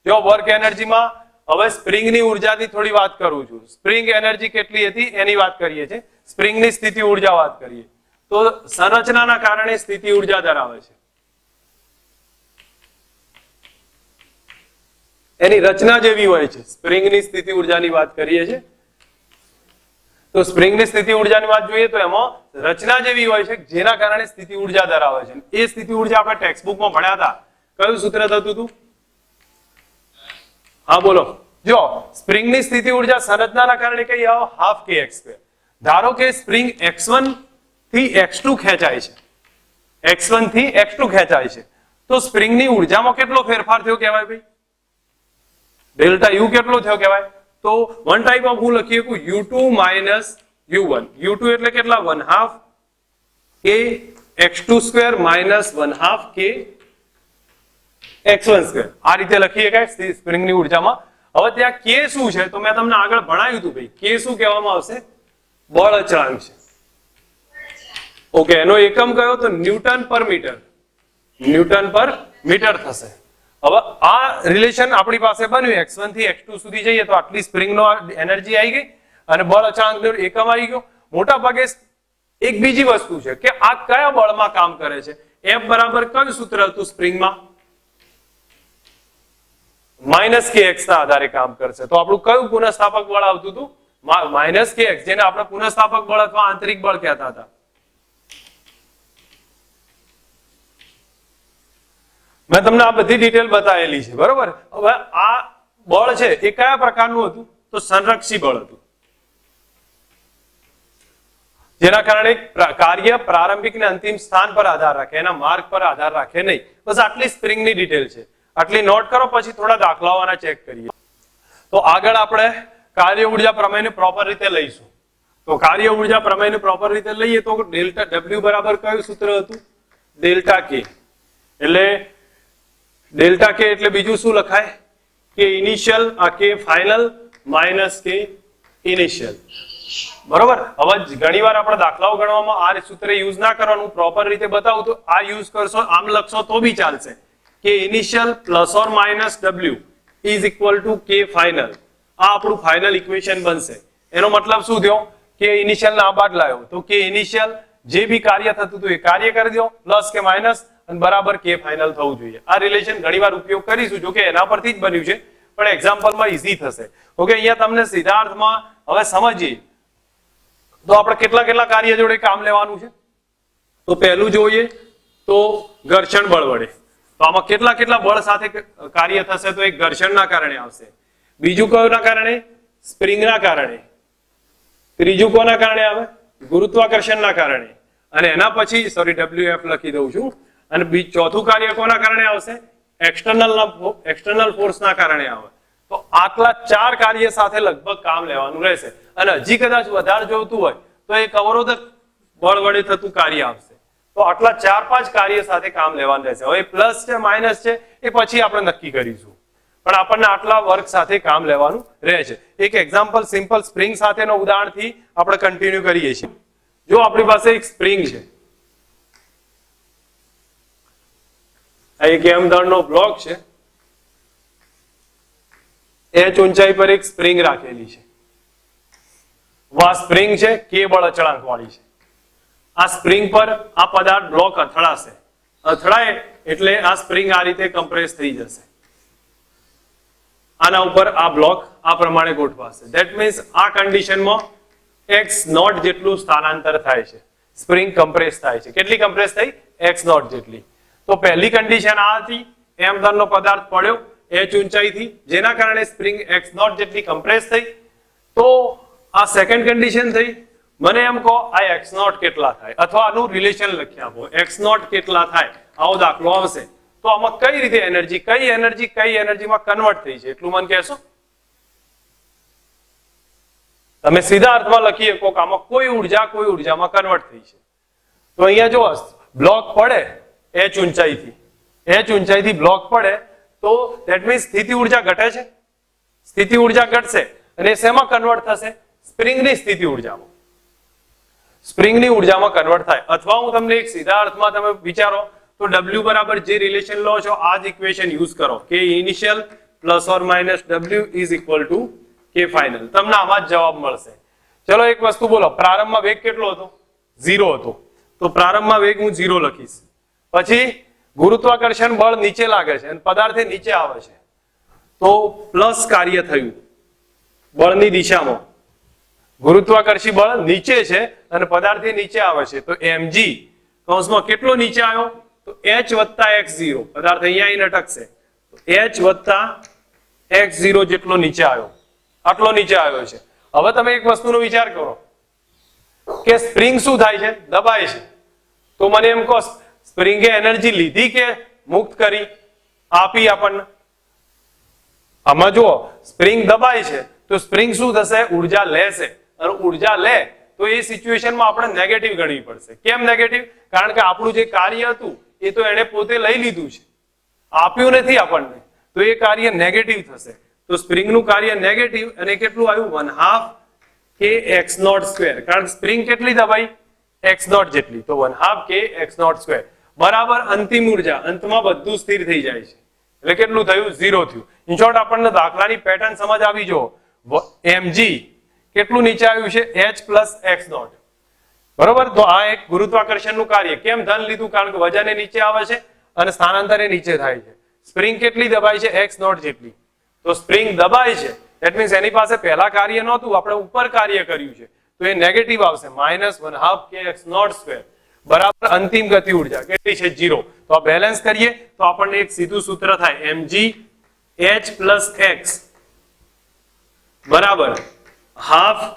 જો વર્ક એનર્જીમાં હવે સ્પ્રિંગની ઉર્જાની થોડી વાત કરું છું. સ્પ્રિંગ એનર્જી કેટલી હતી એની વાત કરીએ છીએ. સ્પ્રિંગની સ્થિતિ ઉર્જા વાત કરીએ તો સંરચનાના કારણે સ્થિતિ ઉર્જા ધરાવે છે. એની રચના જેવી હોય છે. સ્પ્રિંગની સ્થિતિ ઉર્જાની વાત કરીએ છીએ તો સ્પ્રિંગની સ્થિતિ ઉર્જાની વાત જોઈએ તો એમાં રચના જેવી હોય છે જેના કારણે સ્થિતિ ઉર્જા ધરાવે છે. એ સ્થિતિ ઉર્જા આપણે ટેક્સ્ટ બુકમાં ભણ્યા હતા. કયું સૂત્ર થતું હતું? હા બોલો. જો સ્પ્રિંગની સ્થિતિ ઉર્જા સંરચનાના કારણે કઈ આવે? હાફ કે એક્સ સ્ક્વેર. ધારો કે સ્પ્રિંગ x1 થી x2 ખેંચાય છે, x1 થી x2 ખેંચાય છે, તો સ્પ્રિંગની ઉર્જામાં કેટલો ફેરફાર થયો કહેવાય ભાઈ? ડેલ્ટા યુ કેટલો થયો કહેવાય? તો વન ટાઈપ ઓફ હું લખીએ કે u2 માઇનસ u1. u2 એટલે કેટલા? 1/2 k x2 square minus 1/2 k x1 square. આ રીતે લખીએ કે સ્પ્રિંગની ઉર્જામાં. હવે ત્યાં k શું છે તો મેં તમને આગળ ભણાવ્યું હતું ભાઈ. k શું કહેવામાં આવશે? બળ અચળાંક છે. ઓકે, એનો એકમ કયો? તો ન્યૂટન પર મીટર. ન્યૂટન પર મીટર થશે. હવે આ રિલેશન આપણી પાસે બન્યું. x1 થી x2 સુધી જઈએ તો આટલી સ્પ્રિંગનો એનર્જી આવી ગઈ અને બળ અચળાંકનો એકમ આવી ગયો. મોટા ભાગે એક બીજી વસ્તુ છે કે આ કયા બળમાં કામ કરે છે? F બરાબર કયું સૂત્ર હતું સ્પ્રિંગમાં? માઇનસ કે એક્સ ના આધારે કામ કરશે. તો આપણું કયું પુનઃસ્થાપક બળ આવતું હતું? માઇનસ કે એક્સ, જેને આપણે પુનઃસ્થાપક બળ અથવા આંતરિક બળ કહેતા હતા. મેં તમને આ બધી ડિટેલ બતાવેલી છે, બરોબર? હવે આ બળ છે એ કયા પ્રકારનું હતું? તો સંરક્ષી બળ હતું, જેના કારણે કાર્ય પ્રારંભિક ને અંતિમ સ્થાન પર આધાર રાખે, એના માર્ગ પર આધાર રાખે નહીં. બસ આટલી સ્પ્રિંગની ડિટેલ છે. આટલી નોટ કરો, પછી થોડા દાખલાઓના ચેક કરીએ. તો આગળ આપણે કાર્ય ઉર્જા પ્રમેયને પ્રોપર રીતે લઈશું. તો કાર્ય ઉર્જા પ્રમેયને પ્રોપર રીતે લઈએ તો ડેલ્ટા W બરાબર કયું સૂત્ર હતું? Delta K. એટલે ડેલ્ટા K એટલે બીજું શું લખાય? કે ઇનિશિયલ આ K final minus K initial. બરોબર. હવે ઘણીવાર આપણે દાખલાઓ ગણવામાં આ સૂત્ર યુઝ ના કરવાનું, પ્રોપર રીતે બતાવું તો આ યુઝ કરશો, આમ લખશો તો બી ચાલશે કે initial plus or minus W is equal to K final. આ આપણું ફાઇનલ ઇક્વેશન બનશે. એનો મતલબ શું થયો? કે ઇનિશિયલ ના બાદ લાવ્યો તો કે ઇનિશિયલ જે બી કાર્ય થતું હતું એ કાર્ય કરી દો, પ્લસ કે માઇનસ અને બરાબર K ફાઇનલ થવું જોઈએ. આ રિલેશન ઘણીવાર ઉપયોગ કરીશું, જો કે એના પરથી જ બન્યું છે, પણ એક્ઝામ્પલમાં ઈઝી થશે. ઓકે, અહીંયા તમને સીધા અર્થમાં હવે સમજીએ તો આપણે કેટલા કેટલા કાર્ય જોડે કામ લેવાનું છે. તો પહેલું જોઈએ તો ઘર્ષણ બળ વડે. તો આમાં કેટલા કેટલા બળ સાથે કાર્ય થશે? તો એક ઘર્ષણના કારણે આવશે, બીજું કયોના કારણે? સ્પ્રિંગના કારણે, ત્રીજું કોના કારણે આવે? ગુરુત્વાકર્ષણના કારણે, અને એના પછી WF લખી દઉં છું. અને ચોથું કાર્ય કોના કારણે આવશે? એક્સટર્નલ ફોર્સના કારણે આવે. તો આટલા 4 કાર્ય સાથે લગભગ કામ લેવાનું રહેશે. અને હજી કદાચ વધારે જોઈતું હોય તો એક અવરોધક બળ વડે થતું કાર્ય આવશે. તો આટલા 4-5 કાર્ય સાથે કામ લેવાનું રહેશે. હવે પ્લસ છે માઇનસ છે એ પછી આપણે નક્કી કરીશું, પણ આપણને આટલા વર્ક સાથે કામ લેવાનું રહે છે. એક એક્ઝામ્પલ સિમ્પલ સ્પ્રિંગ સાથેનો ઉદાહરણથી આપણે કન્ટિન્યુ કરીએ છીએ. જો આપણી પાસે એક સ્પ્રિંગ છે, આ એક m દળનો બ્લોક છે, h ઊંચાઈ પર એક સ્પ્રિંગ રાખેલી છે. આ સ્પ્રિંગ છે K બળ અચળાંક વાળી છે. આ સ્પ્રિંગ પર આ પદાર્થ બ્લોક અથડાશે. અથડાય એટલે આ સ્પ્રિંગ આ રીતે કમ્પ્રેસ થઈ જશે. આના ઉપર આ બ્લોક આ પ્રમાણે ગોઠવાશે. ધેટ મીન્સ આ કન્ડિશનમાં x0 જેટલું સ્થાનાંતર થાય છે. સ્પ્રિંગ કમ્પ્રેસ થાય છે. કેટલી કમ્પ્રેસ થઈ? x0 જેટલી. તો પહેલી કન્ડિશન આ હતી, m દળનો પદાર્થ પડ્યો h ઊંચાઈથી, જેના કારણે સ્પ્રિંગ x0 જેટલી કમ્પ્રેસ થઈ. તો આ સેકન્ડ કન્ડિશન થઈ. મને એમ કહો આ x0 કેટલા થાય, અથવા આનું રિલેશન લખી આપો, x0 કેટલા થાય, આવો દાખલો આવશે. તો આમાં કઈ રીતે એનર્જી કઈ એનર્જીમાં કન્વર્ટ થઈ છે એટલું મને કહેશો? તમે સીધા અર્થમાં લખી શકો કે આમાં કોઈ ઉર્જામાં કન્વર્ટ થઈ છે. તો અહીંયા જો બ્લોક પડે h ઊંચાઈથી બ્લોક પડે તો ધેટ મીન્સ સ્થિતિ ઉર્જા ઘટે છે. સ્થિતિ ઉર્જા ઘટશે અને શેમાં કન્વર્ટ થશે? સ્પ્રિંગની સ્થિતિ ઉર્જામાં. સ્પ્રિંગની ઉર્જામાં કન્વર્ટ થાય. અથવા હું તમને એક સીધા અર્થમાં તમે વિચારો તો W બરાબર જે રિલેશન લો છો આ જ ઇક્વેશન યુઝ કરો કે initial plus or minus W is equal to કે ફાઇનલ. તમને આમાં જ જવાબ મળશે. ચલો એક વસ્તુ બોલો, પ્રારંભમાં વેગ કેટલો હતો? 0 હતો. તો પ્રારંભમાં વેગ હું 0 લખીશ. પછી ગુરુત્વાકર્ષણ બળ નીચે લાગે છે અને પદાર્થ નીચે આવે છે, તો પ્લસ કાર્ય થયું બળની દિશામાં. ગુરુત્વાકર્ષી બળ નીચે છે અને પદાર્થ નીચે આવે છે, તો mg કૌંસમાં કેટલો નીચે આવ્યો? તો h વત્તા x0. પદાર્થ અહીંયા આવીને અટકશે, h વત્તા x0 જેટલો નીચે આવ્યો, આટલો નીચે આવ્યો છે. હવે તમે એક વસ્તુનો વિચાર કરો કે સ્પ્રિંગ શું થાય છે? દબાય છે. તો મને એમ કહો, સ્પ્રિંગે એનર્જી લીધી કે મુક્ત કરી? આપી આપણને. આમાં જુઓ, સ્પ્રિંગ દબાય છે તો સ્પ્રિંગ શું થશે? ઉર્જા લેશે, અને ઉર્જા લે તો એ સિચ્યુએશનમાં આપણે નેગેટિવ ગણવી પડશે. કેમ નેગેટિવ? કારણ કે આપણું જે કાર્ય હતું એ તો એને પોતે લઈ લીધું છે, આપ્યું નથી આપણને, તો એ કાર્ય નેગેટિવ થશે. તો સ્પ્રિંગનું કાર્ય નેગેટિવ, અને કેટલું આવ્યું? 1/2 કે x નોટ સ્ક્વેર. કારણ કે સ્પ્રિંગ કેટલી દબાઈ? x નોટ જેટલી, તો 1/2 કે x નોટ સ્ક્વેર બરાબર અંતિમ ઉર્જા. અંતમાં બધું સ્થિર થઈ જાય છે એટલે કેટલું થયું? 0 થયું. ઇન શોર્ટ આપણને દાખલાની પેટર્ન સમજ આવી જો, mg કેટલું નીચે આવ્યું છે? h plus x not. બરોબર. તો આ એક ગુરુત્વાકર્ષણનું કાર્ય. કેમ ધન લીધું? કારણ કે વજન નીચે આવે છે અને સ્થાનાંતર નીચે થાય છે. સ્પ્રિંગ કેટલી દબાઈ છે? x નોટ જેટલી. તો સ્પ્રિંગ દબાય છે, ધેટ મીન્સ એની પાસે પહેલા કાર્ય નહોતું, આપણે ઉપર કાર્ય કર્યું છે, તો એ નેગેટિવ આવશે. -1/2 કે x નોટ સ્ક્વેર બરાબર અંતિમ ગતિ ઉર્જા કેટલી છે? 0. તો આ બેલેન્સ કરીએ તો આપણને એક સીધું સૂત્ર થાય, mg h પ્લસ x બરાબર 1/2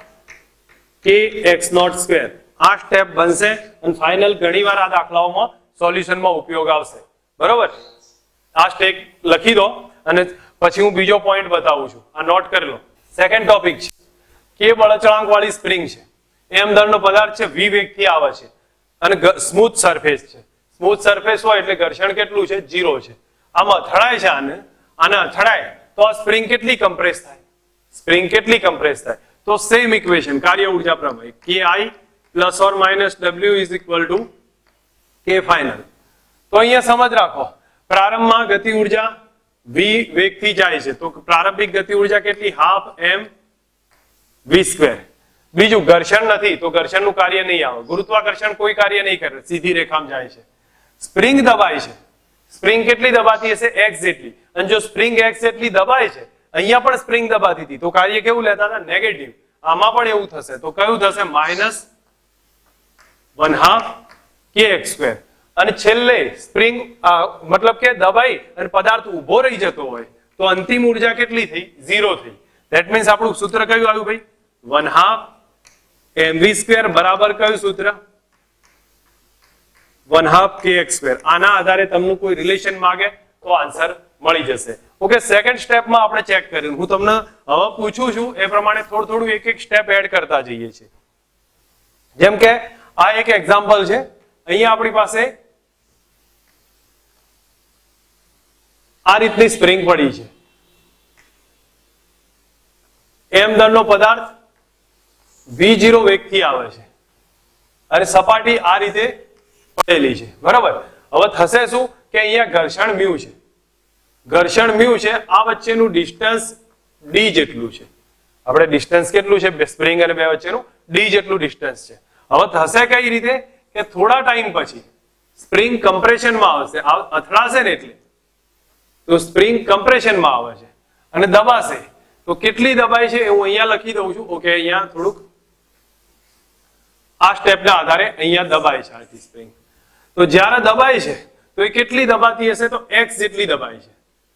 કે x નોટ સ્ક્વેર. આ સ્ટેપ બનશે અને ફાઇનલ ઘણીવાર આ દાખલાઓમાં સોલ્યુશનમાં ઉપયોગ આવશે. બરોબર. આ સ્ટેપ લખી દો અને પછી હું બીજો પોઈન્ટ બતાવું છું. આ નોટ કરી લો. સેકન્ડ ટોપિક છે કે બળ અચળાંક વાળી સ્પ્રિંગ છે, m દળનો પદાર્થ છે, v વેગથી આવે છે અને સ્મૂથ સરફેસ છે. સ્મૂથ સરફેસ હોય એટલે ઘર્ષણ કેટલું છે? 0 છે. આમાં અથડાય છે, આને અથડાય તો આ સ્પ્રિંગ કેટલી કમ્પ્રેસ થાય? સ્પ્રિંગ કેટલી કમ્પ્રેસ થાય? તો સેમ ઇક્વેશન કાર્ય ઉર્જા પ્રમેય, ki plus or minus w is equal to કે ફાઇનલ. તો અહીંયા સમજ રાખો, પ્રારંભમાં ગતિ ઉર્જા v વેગથી જાય છે, તો પ્રારંભિક ગતિ ઉર્જા કેટલી? 1/2 m v સ્ક્વેર. બીજું ઘર્ષણ નથી તો ઘર્ષણનું કાર્ય નહીં આવે, ગુરુત્વાકર્ષણ કોઈ કાર્ય નહીં કરે, સીધી રેખામાં જાય છે. સ્પ્રિંગ દબાય છે, સ્પ્રિંગ કેટલી દબાતી હશે? x જેટલી. અને જો સ્પ્રિંગ x જેટલી દબાય છે, અહીંયા પણ સ્પ્રિંગ દબાતી હતી, તો કાર્ય કેવું લેતા હતા? નેગેટિવ. આમાં પણ એવું થશે, તો કયું થશે? -1/2 કે x સ્ક્વેર. અને છેલ્લે સ્પ્રિંગ મતલબ કે દબાઈ અને પદાર્થ ઉભો રહી જતો હોય તો અંતિમ ઉર્જા કેટલી થઈ? 0 થઈ. ધેટ મીન્સ આપણું સૂત્ર કયું આવ્યું ભાઈ? 1/2 mv સ્ક્વેર બરાબર કયું સૂત્ર? 1/2 kx સ્ક્વેર. આના આધારે તમને કોઈ રિલેશન માંગે તો આન્સર મળી જશે. ઓકે. સેકન્ડ સ્ટેપમાં આપણે ચેક કર્યું. હું તમને હવે પૂછું છું એ પ્રમાણે થોડું એક એક સ્ટેપ એડ કરતા જઈએ છીએ. જેમ કે આ એક એક્ઝામ્પલ છે. અહીંયા આપણી પાસે આ રીતની સ્પ્રિંગ પડી છે, m દળનો પદાર્થ v0 વેગથી આવે છે અને સપાટી આ રીતે પડેલી છે. બરાબર. હવે થશે શું કે અહીંયા ઘર્ષણ મ્યુ છે, ઘર્ષણ મ્યુ છે, આ વચ્ચેનું ડિસ્ટન્સ d જેટલું છે. આપણે ડિસ્ટન્સ કેટલું છે સ્પ્રિંગ અને બે વચ્ચેનું? d જેટલું ડિસ્ટન્સ છે. હવે થશે કઈ રીતે કે થોડા ટાઈમ પછી સ્પ્રિંગ કમ્પ્રેશનમાં આવશે, અથડાશે ને એટલે તો સ્પ્રિંગ કમ્પ્રેશનમાં આવે છે અને દબાશે. તો કેટલી દબાઈ છે હું અહીંયા લખી દઉં છું. ઓકે. અહીંયા થોડુંક આ સ્ટેપના આધારે અહીંયા દબાય છે આથી સ્પ્રિંગ. તો જ્યારે દબાય છે તો એ કેટલી દબાતી હશે? તો x જેટલી દબાય છે.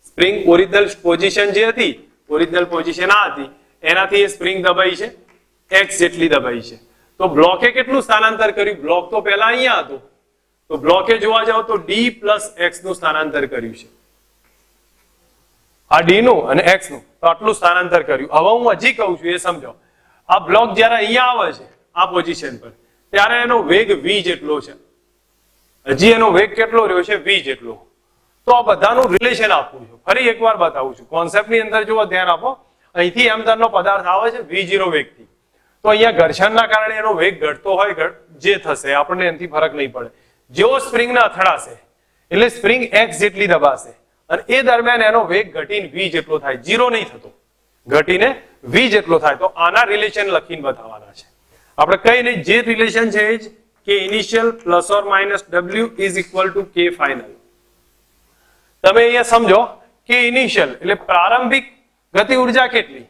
સ્પ્રિંગ ઓરિજિનલ પોઝિશન જે હતી, ઓરિજિનલ પોઝિશન આ હતી, એનાથી એ સ્પ્રિંગ દબાઈ છે, x જેટલી દબાઈ છે. તો બ્લોકે કેટલું સ્થાનાંતર કર્યું? બ્લોક તો પહેલા અહીંયા હતું, તો બ્લોકે જોવા જાવ તો d પ્લસ x નું સ્થાનાંતર કર્યું છે. આ d નું અને x નું, તો આટલું સ્થાનાંતર કર્યું. હવે હું હજી કહું છું એ સમજો. આ બ્લોક જ્યારે અહીંયા આવે છે આ પોઝિશન પર, ત્યારે એનો વેગ v જેટલો છે. હજી એનો વેગ કેટલો રહ્યો છે? v જેટલો. તો આ બધાનું રિલેશન આપવું છું. ફરી એકવાર બતાવું છું. કોન્સેપ્ટની અંદર જો ધ્યાન આપો, અહીંથી m દળનો પદાર્થ આવે છે v0 વેગથી, તો અહીંયા ઘર્ષણના કારણે એનો વેગ ઘટતો હોય, જે થશે આપણને એનાથી ફરક નહીં પડે. જેવો સ્પ્રિંગને અથડાશે એટલે સ્પ્રિંગ x જેટલી દબાશે અને એ દરમિયાન એનો વેગ ઘટીને v જેટલો થાય, 0 નહીં થતો, ઘટીને v જેટલો થાય. તો આના રિલેશન લખીને બતાવવાના છે આપણે. કઈ નહીં, જે રિલેશન છે એ જ કે initial plus or minus w is equal to k final. તમે અહીંયા સમજો કે ઇનિશિયલ એટલે પ્રારંભિક ગતિ ઉર્જા કેટલી,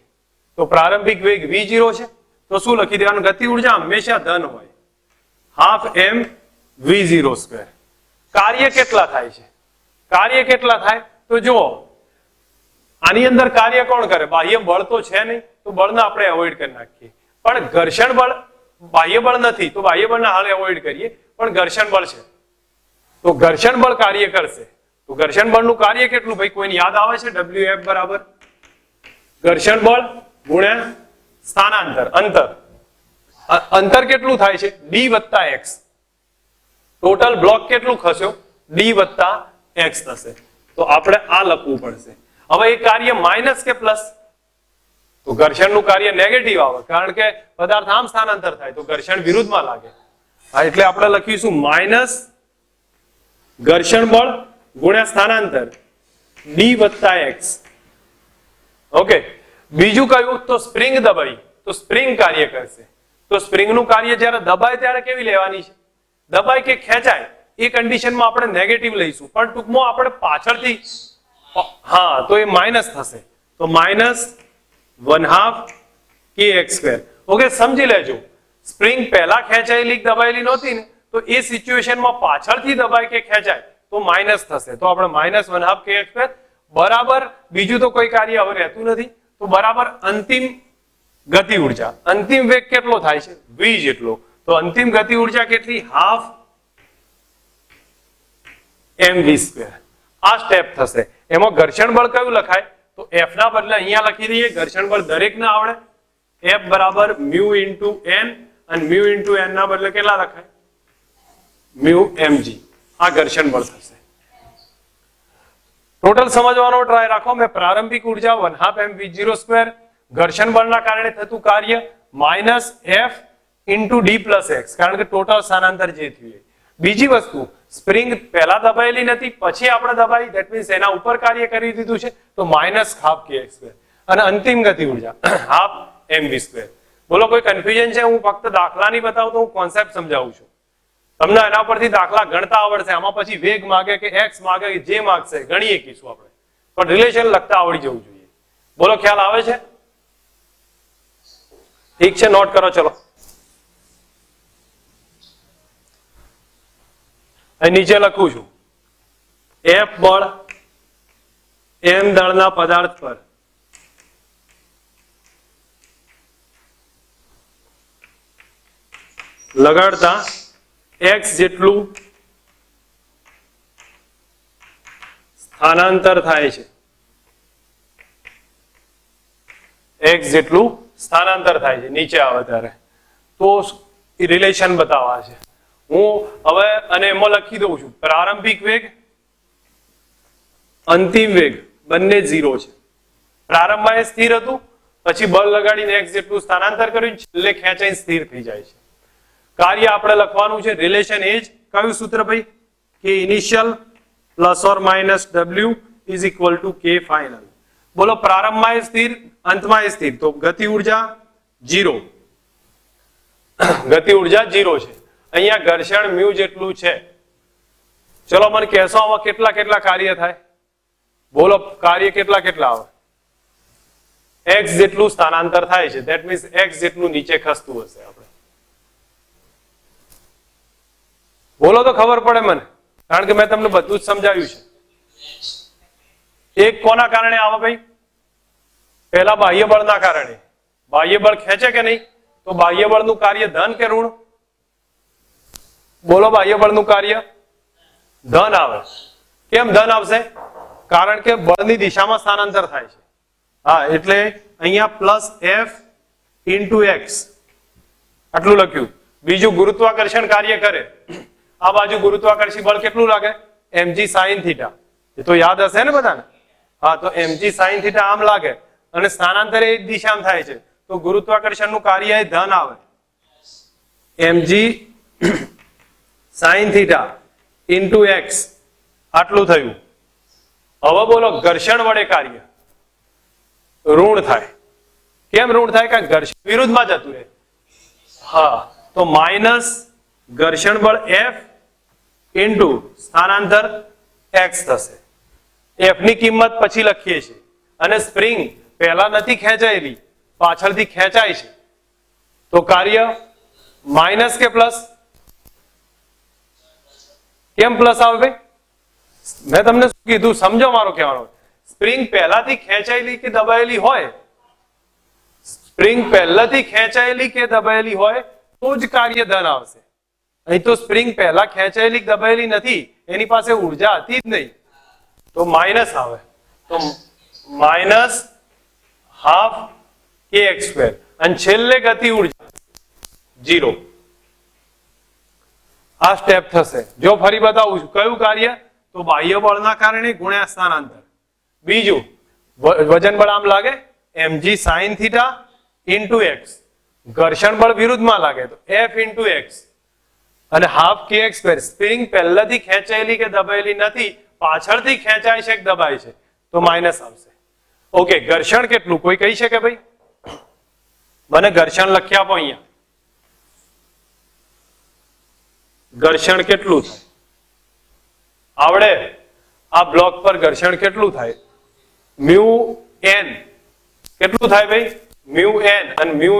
તો પ્રારંભિક વેગ v0 છે, તો શું લખી દેવાનું, ગતિ ઉર્જા હંમેશા ધન હોય, હાફ m v0 સ્ક્વેર. કાર્ય કેટલા થાય છે, કાર્ય કેટલા થાય તો જુઓ, આની અંદર કાર્ય કોણ કરે, બાહ્ય બળ તો છે નહીં, તો બળને આપણે એવોઇડ કરી નાખીએ. પણ ઘર્ષણ બળ, બાહ્ય બળ નથી તો બાહ્ય બળને હાલ એવોઇડ કરીએ, પણ ઘર્ષણ બળ છે તો ઘર્ષણ બળ કાર્ય કરશે. તો ઘર્ષણ બળનું કાર્ય કેટલું ભાઈ, કોઈને યાદ આવે છે, Wf બરાબર ઘર્ષણ બળ ગુણ્યા સ્થાનાંતર, અંતર. અંતર કેટલું થાય છે, d વત્તા x. ટોટલ બ્લોક કેટલું ખસ્યો, d વત્તા x થશે. તો આપણે આ લખવું પડશે. હવે એ કાર્ય માઇનસ કે પ્લસ, તો ઘર્ષણનું કાર્ય નેગેટિવ આવે, કારણ કે પદાર્થ આમ સ્થાનાંતર થાય તો ઘર્ષણ વિરુદ્ધમાં લાગે. હા, એટલે આપણે લખીશું માઇનસ ઘર્ષણ બળ ગુણ્યા સ્થાનાંતર d વત્તા x. ઓકે, બીજું કયું, તો સ્પ્રિંગ દબાઈ, તો સ્પ્રિંગ કાર્ય કરશે. તો સ્પ્રિંગનું કાર્ય જ્યારે દબાય ત્યારે કેવી લેવાની છે, દબાય કે ખેંચાય, એ કન્ડિશનમાં આપણે નેગેટિવ લઈશું, પણ ટૂંકમાં આપણે પાછળથી, હા, તો એ માઇનસ થશે. તો માઇનસ 1/2 kx². ઓકે, સમજી લેજો, સ્પ્રિંગ પહેલા ખેંચાયેલી દબાયેલી નહોતી ને, તો એ સિચ્યુએશનમાં પાછળથી દબાય કે ખેંચાય તો માઇનસ થશે. તો આપણે માઇનસ 1/2 kx² બરાબર, બીજું તો કોઈ કાર્ય હવે રહેતું નથી, તો બરાબર અંતિમ ગતિ ઉર્જા, અંતિમ વેગ કેટલો થાય છે, v જેટલો. તો અંતિમ ગતિ ઉર્જા કેટલી, હાફ mv². આ સ્ટેપ થશે. એમાં ઘર્ષણ બળ કયું લખાય, તો f ના બદલે અહીંયા લખી દઈએ, ઘર્ષણ બળ દરેકને આવડે, f બરાબર મ્યુ ઇન્ટુ n, અને મ્યુ ઇન્ટુ n ના બદલે કેટલા લખાય, મ્યુ mg. આ ઘર્ષણ બળ થશે. ટોટલ સમજવાનો ટ્રાય રાખો. મેં પ્રારંભિક ઉર્જા 1/2 mv0², ઘર્ષણ બળના કારણે થતું કાર્ય minus f into d plus x, કારણ કે ટોટલ સ્થાનાંતર જે થયું. બીજી વસ્તુ, સ્પ્રિંગ પહેલા દબાયેલી નથી, પછી આપણે દબાઈ, ધેટ મીન્સ એના ઉપર કાર્ય કરી દીધું છે, તો માઇનસ હાફ kx². અને અંતિમ ગતિ ઉર્જા હાફ mv². બોલો કોઈ કન્ફ્યુઝન છે? હું ફક્ત દાખલા નહીં બતાવતો, હું કોન્સેપ્ટ સમજાવું છું. તમને એના પરથી દાખલા ગણતા આવડશે. આમાં પછી વેગ માગે કે x માગે કે જે માગશે ગણીએ કીશું આપણે, પણ રિલેશન લખતા આવડી જવું જોઈએ. બોલો ખ્યાલ આવે છે? ઠીક છે, નોટ કરો. ચલો અહીં નીચે લખું છું, F બળ m દળના પદાર્થ પર લગાડતા x જેટલું સ્થાનાંતર થાય છે, x જેટલું સ્થાનાંતર થાય છે નીચે આવે ત્યારે, તો રિલેશન બતાવવા છે. હું હવે અને એમાં લખી દઉં છું, પ્રારંભિક વેગ અંતિમ વેગ બંને 0 છે. પ્રારંભમાં એ સ્થિર હતું, પછી બળ લગાડીને x જેટલું સ્થાનાંતર કર્યું, છેલ્લે ખેંચાઈને સ્થિર થઈ જાય છે. કાર્ય આપણે લખવાનું છે, રિલેશન એ જ. કયું સૂત્ર ભાઈ, કે initial plus or minus w is equal to k final. બોલો પ્રારંભમાં એ સ્થિર, અંતમાં એ સ્થિર, તો ગતિ ઉર્જા 0, ગતિ ઉર્જા 0 છે. અહીંયા ઘર્ષણ મ્યુ જેટલું છે. ચલો મને કહેશો આમાં કેટલા કેટલા કાર્ય થાય, બોલો કાર્ય કેટલા કેટલા આવે, x જેટલું સ્થાનાંતર થાય છે, ધેટ મીન્સ x જેટલું નીચે ખસતું હશે. આપણે બોલો તો ખબર પડે મને, કારણ કે મેં તમને બધું જ સમજાવ્યું છે. એક કોના કારણે આવે ભાઈ, પહેલા બાહ્ય બળના કારણે. બાહ્ય બળ ખેંચે કે નહીં, તો બાહ્ય બળનું કાર્ય ધન કે ઋણ, બોલો બાહ્ય બળનું કાર્ય ધન આવે. કેમ ધન આવશે, કારણ કે બળની દિશામાં સ્થાનાંતર થાય છે. હા, એટલે અહીંયા પ્લસ f ઇન્ટુ x આટલું લખ્યું. બીજું ગુરુત્વાકર્ષણ કાર્ય કરે, આ બાજુ ગુરુત્વાકર્ષી બળ કેટલું લાગે, mg sin θ. એ તો યાદ હશે ને બધાને? હા, તો mg sin θ આમ લાગે અને સ્થાનાંતર એ દિશામાં થાય છે, તો ગુરુત્વાકર્ષણનું કાર્ય એ ધન આવે. mg sin θ ઇન્ટુ x આટલું થયું. હવે બોલો ઘર્ષણ વડે કાર્ય ઋણ થાય. કેમ ઋણ થાય? કારણ ઘર્ષણ વિરુદ્ધમાં જતું રહે. હા, તો માઇનસ ઘર્ષણ બળ F ઇન્ટુ સ્થાનાંતર x થશે. F ની કિંમત પછી લખીએ છીએ અને સ્પ્રિંગ પહેલા નથી ખેંચાયેલી, પાછળથી ખેંચાય છે, તો કાર્ય માઇનસ કે પ્લસ? કેમ પ્લસ આવે ભાઈ? મેં તમને શું કીધું સમજો મારો કહેવાનો. સ્પ્રિંગ પહેલાથી ખેંચાયેલી કે દબાયેલી હોય, સ્પ્રિંગ પહેલાથી ખેંચાયેલી કે દબાયેલી હોય તો જ કાર્ય ધન આવશે. અહીં તો સ્પ્રિંગ પહેલા ખેંચાયેલી કે દબાયેલી નથી, એની પાસે ઉર્જા હતી જ નહીં, તો માઇનસ આવે. તો માઇનસ હાફ kx સ્ક્વેર અને છેલ્લે ગતિ ઉર્જા 0. આ સ્ટેપ થશે. જો ફરી બતાવું છું કયું કાર્ય, તો બાહ્ય બળના કારણે ગુણ્યા સ્થાનાંતર. બીજું વજન બળ આમ લાગે mg sin theta into x, ઘર્ષણ બળ વિરુદ્ધમાં લાગે તો f ઇન્ટુ x અને હાફ kx સ્ક્વેર. સ્પ્રિંગ પહેલાથી ખેંચાયેલી કે દબાયેલી નથી, પાછળથી ખેંચાય છે કે દબાય છે, તો માઇનસ આવશે. ઓકે, ઘર્ષણ કેટલું કોઈ કહી શકે ભાઈ? મને ઘર્ષણ લખી આપો અહીંયા. ઘર્ષણ કેટલું થાય આવડે? આ બ્લોક પર ઘર્ષણ કેટલું થાય? મ્યુ n કેટલું થાય ભાઈ? મ્યુ n, અને મ્યુ